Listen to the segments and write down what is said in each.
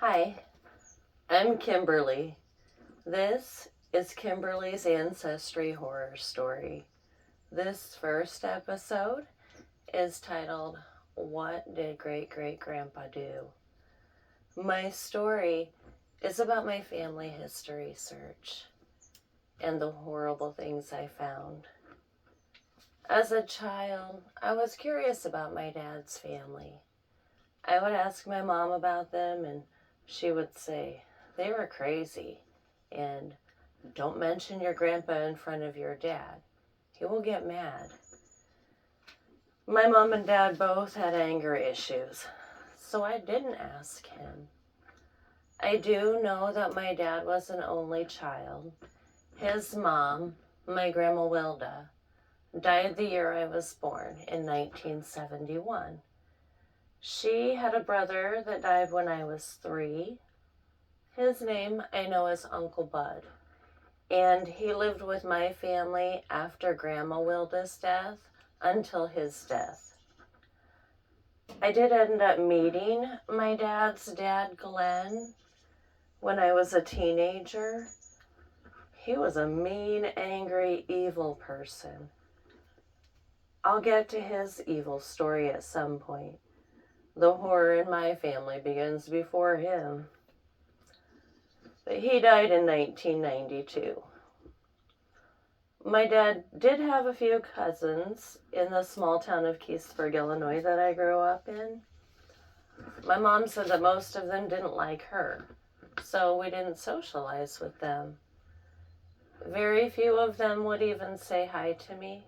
Hi, I'm Kimberly. This is Kimberly's Ancestry horror story. This first episode is titled, What Did Great Great Grandpa Do? My story is about my family history search and the horrible things I found. As a child, I was curious about my dad's family. I would ask my mom about them, and she would say they were crazy, and don't mention your grandpa in front of your dad. He will get mad. My mom and dad both had anger issues, so I didn't ask him. I do know that my dad was an only child. His mom, my grandma Wilda, died the year I was born in 1971. She had a brother that died when I was 3. His name I know is Uncle Bud, and he lived with my family after Grandma Wilda's death until his death. I did end up meeting my dad's dad, Glenn, when I was a teenager. He was a mean, angry, evil person. I'll get to his evil story at some point. The horror in my family begins before him. But he died in 1992. My dad did have a few cousins in the small town of Keithsburg, Illinois that I grew up in. My mom said that most of them didn't like her, so we didn't socialize with them. Very few of them would even say hi to me.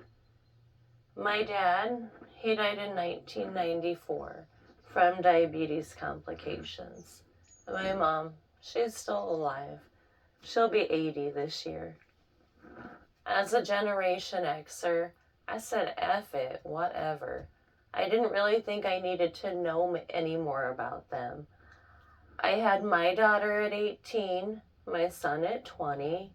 My dad, he died in 1994 from diabetes complications. My mom, she's still alive. She'll be 80 this year. As a Generation Xer, I said, F it, whatever. I didn't really think I needed to know any more about them. I had my daughter at 18, my son at 20,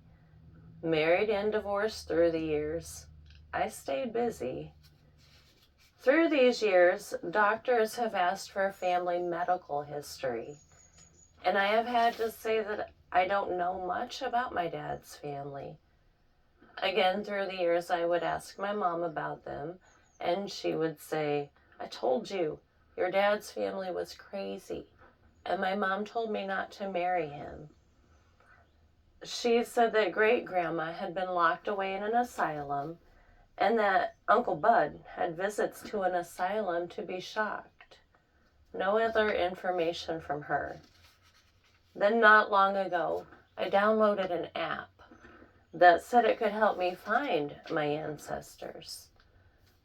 married and divorced through the years. I stayed busy. Through these years, doctors have asked for family medical history, and I have had to say that I don't know much about my dad's family. Again, through the years, I would ask my mom about them, and she would say, I told you, your dad's family was crazy, and my mom told me not to marry him. She said that great-grandma had been locked away in an asylum, and that Uncle Bud had visits to an asylum to be shocked. No other information from her. Then not long ago, I downloaded an app that said it could help me find my ancestors.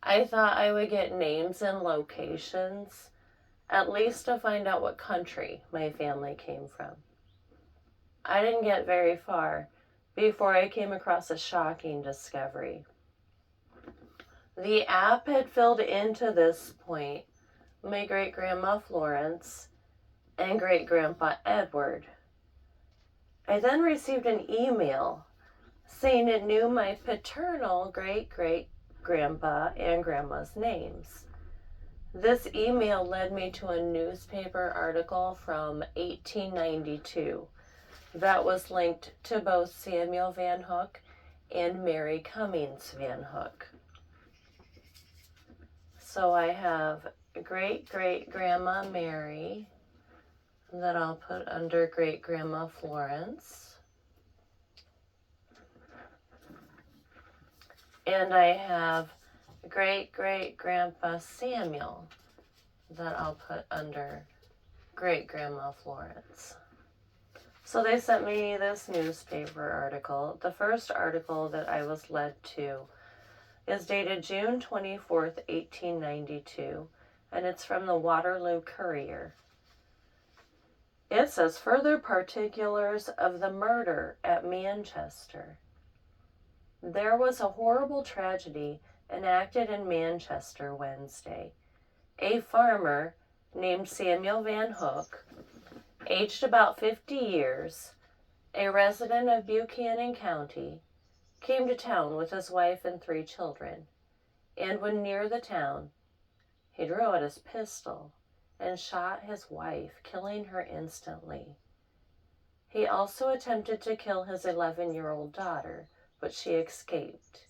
I thought I would get names and locations, at least to find out what country my family came from. I didn't get very far before I came across a shocking discovery. The app had filled in to this point my great-grandma Florence and great-grandpa Edward. I then received an email saying it knew my paternal great-great-grandpa and grandma's names. This email led me to a newspaper article from 1892 that was linked to both Samuel Van Hook and Mary Cummings Van Hook. So I have great-great-grandma Mary that I'll put under great-grandma Florence. And I have great-great-grandpa Samuel that I'll put under great-grandma Florence. So they sent me this newspaper article. The first article that I was led to is dated June 24th, 1892, and it's from the Waterloo Courier. It says, further particulars of the murder at Manchester. There was a horrible tragedy enacted in Manchester Wednesday. A farmer named Samuel Van Hook, aged about 50 years, a resident of Buchanan County, came to town with his wife and 3 children, and when near the town, he drew out his pistol and shot his wife, killing her instantly. He also attempted to kill his 11-year-old daughter, but she escaped.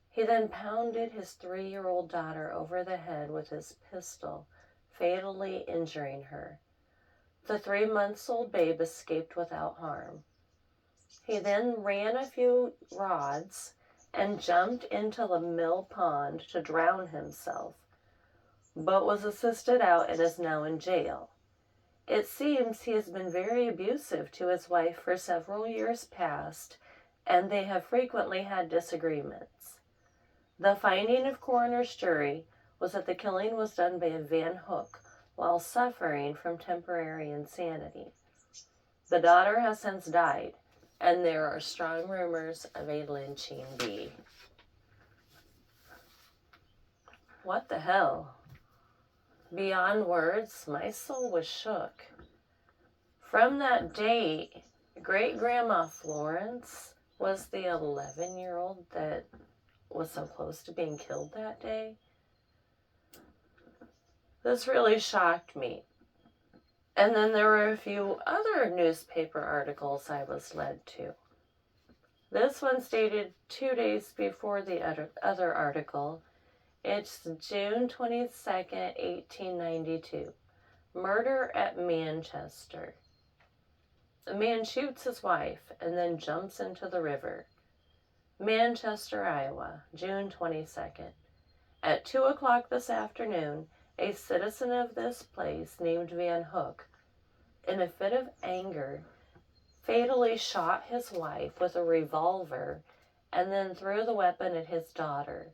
He then pounded his 3-year-old daughter over the head with his pistol, fatally injuring her. The 3-month-old babe escaped without harm. He then ran a few rods and jumped into the mill pond to drown himself, but was assisted out and is now in jail. It seems he has been very abusive to his wife for several years past, and they have frequently had disagreements. The finding of coroner's jury was that the killing was done by Van Hook while suffering from temporary insanity. The daughter has since died, and there are strong rumors of a lynching bee. What the hell? Beyond words, my soul was shook. From that date, Great-Grandma Florence was the 11-year-old that was so close to being killed that day. This really shocked me. And then there were a few other newspaper articles I was led to. This one's dated 2 days before the other article. It's June 22nd, 1892. Murder at Manchester. A man shoots his wife and then jumps into the river. Manchester, Iowa, June 22nd. At 2 o'clock this afternoon, a citizen of this place named Van Hook, in a fit of anger, fatally shot his wife with a revolver and then threw the weapon at his daughter.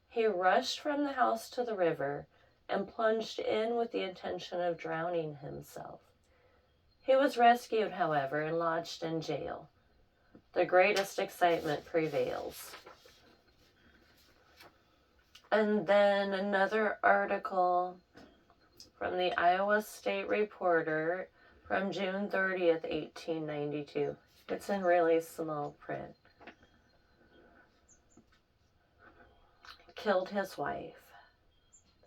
He rushed from the house to the river and plunged in with the intention of drowning himself. He was rescued, however, and lodged in jail. The greatest excitement prevails. And then another article from the Iowa State Reporter from June 30th, 1892. It's in really small print. Killed his wife.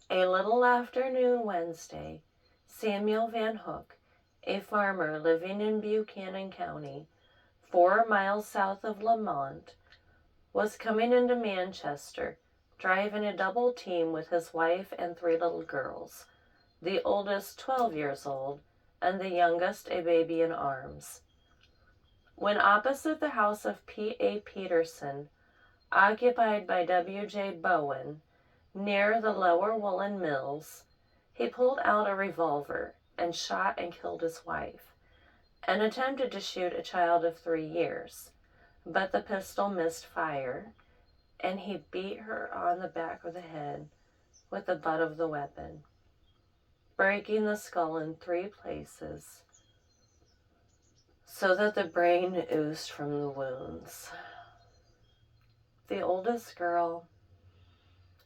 A little afternoon Wednesday, Samuel Van Hook, a farmer living in Buchanan County, 4 miles south of Lamont, was coming into Manchester, driving a double team with his wife and 3 little girls, the oldest 12 years old, and the youngest a baby in arms. When opposite the house of P.A. Peterson, occupied by W.J. Bowen, near the Lower Woolen Mills, he pulled out a revolver and shot and killed his wife, and attempted to shoot a child of 3 years, but the pistol missed fire, and he beat her on the back of the head with the butt of the weapon, breaking the skull in 3 places so that the brain oozed from the wounds. The oldest girl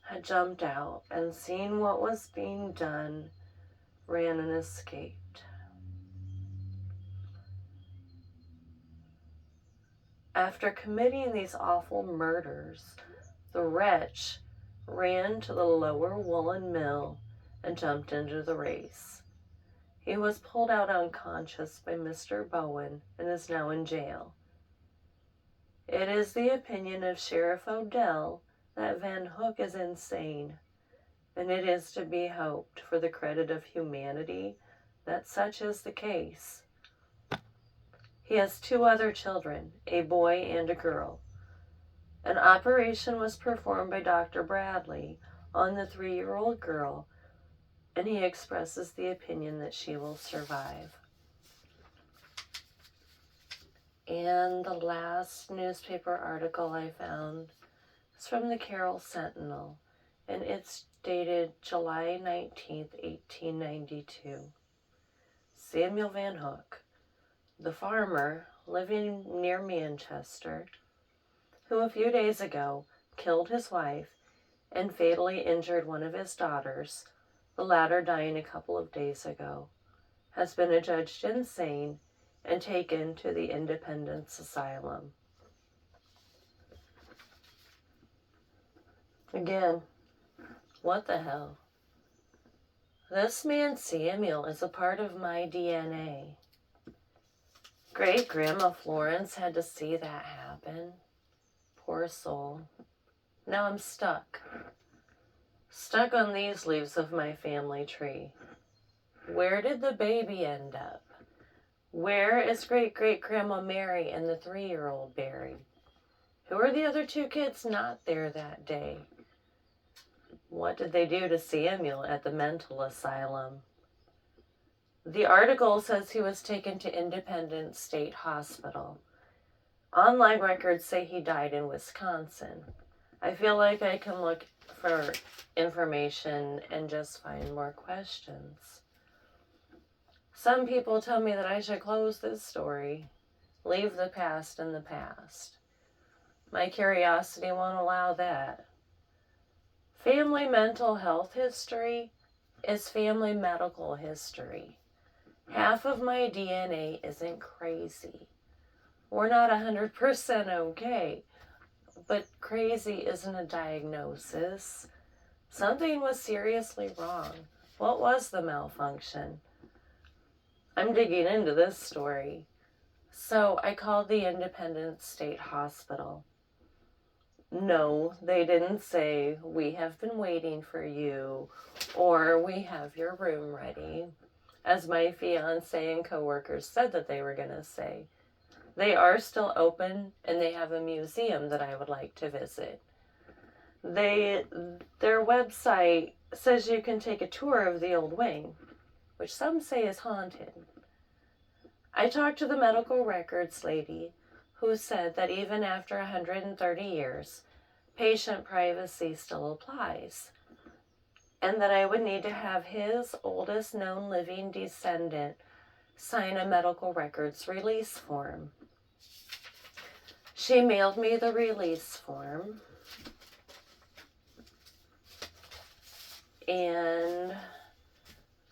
had jumped out and, seeing what was being done, ran and escaped. After committing these awful murders, the wretch ran to the Lower Woolen Mill and jumped into the race. He was pulled out unconscious by Mr. Bowen and is now in jail. It is the opinion of Sheriff Odell that Van Hook is insane, and it is to be hoped, for the credit of humanity, that such is the case. He has 2 other children, a boy and a girl. An operation was performed by Dr. Bradley on the 3-year-old girl, and he expresses the opinion that she will survive. And the last newspaper article I found is from the Carroll Sentinel, and it's dated July 19th, 1892. Samuel Van Hook, the farmer living near Manchester, who a few days ago killed his wife and fatally injured one of his daughters, the latter dying a couple of days ago, has been adjudged insane and taken to the Independence Asylum. Again, what the hell? This man Samuel is a part of my DNA. Great-Grandma Florence had to see that happen. Poor soul. Now I'm stuck. Stuck on these leaves of my family tree. Where did the baby end up? Where is Great-Great-Grandma Mary and the 3-year-old buried? Who are the other 2 kids not there that day? What did they do to Samuel at the mental asylum? The article says he was taken to Independence State Hospital. Online records say he died in Wisconsin. I feel like I can look for information and just find more questions. Some people tell me that I should close this story, leave the past in the past. My curiosity won't allow that. Family mental health history is family medical history. Half of my DNA isn't crazy. We're not 100% okay, but crazy isn't a diagnosis. Something was seriously wrong. What was the malfunction? I'm digging into this story. So I called the Independence State Hospital. No, they didn't say, "We have been waiting for you," or "We have your room ready," as my fiance and coworkers said that they were going to say. They are still open, and they have a museum that I would like to visit. Their website says you can take a tour of the old wing, which some say is haunted. I talked to the medical records lady, who said that even after 130 years, patient privacy still applies, and that I would need to have his oldest known living descendant sign a medical records release form. She mailed me the release form, and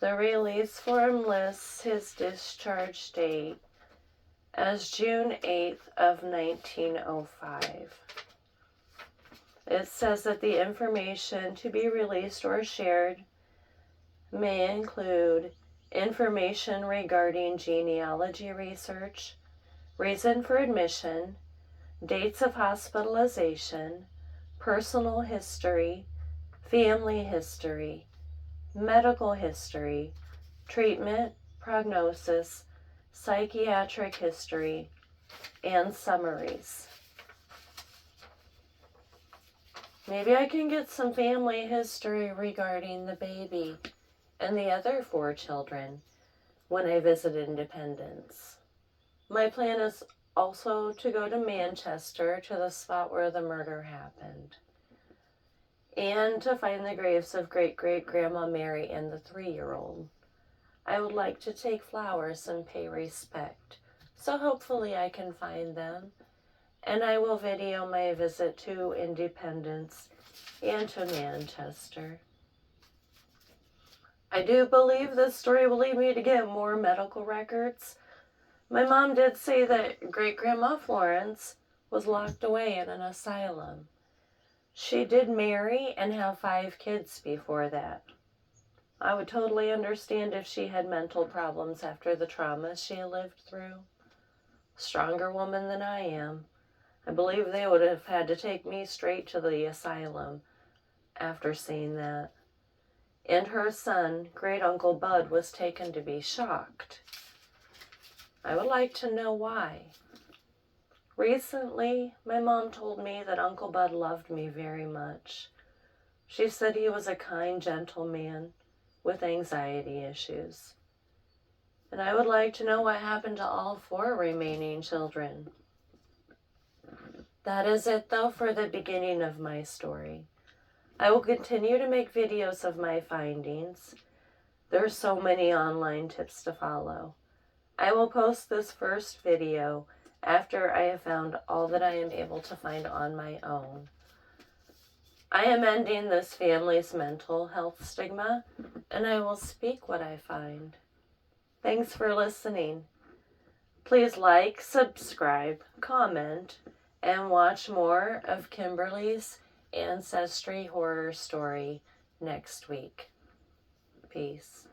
the release form lists his discharge date as June 8th of 1905. It says that the information to be released or shared may include information regarding genealogy research, reason for admission, dates of hospitalization, personal history, family history, medical history, treatment, prognosis, psychiatric history, and summaries. Maybe I can get some family history regarding the baby and the other 4 children when I visit Independence. My plan is also to go to Manchester, to the spot where the murder happened, and to find the graves of Great-Great-Grandma Mary and the 3-year-old. I would like to take flowers and pay respect, so hopefully I can find them, and I will video my visit to Independence and to Manchester. I do believe this story will lead me to get more medical records. My mom did say that Great-Grandma Florence was locked away in an asylum. She did marry and have 5 kids before that. I would totally understand if she had mental problems after the trauma she lived through. Stronger woman than I am. I believe they would have had to take me straight to the asylum after seeing that. And her son, Great Uncle Bud, was taken to be shocked. I would like to know why. Recently, my mom told me that Uncle Bud loved me very much. She said he was a kind, gentle man with anxiety issues. And I would like to know what happened to all 4 remaining children. That is it, though, for the beginning of my story. I will continue to make videos of my findings. There are so many online tips to follow. I will post this first video after I have found all that I am able to find on my own. I am ending this family's mental health stigma, and I will speak what I find. Thanks for listening. Please like, subscribe, comment, and watch more of Kimberly's Ancestry horror story next week. peace.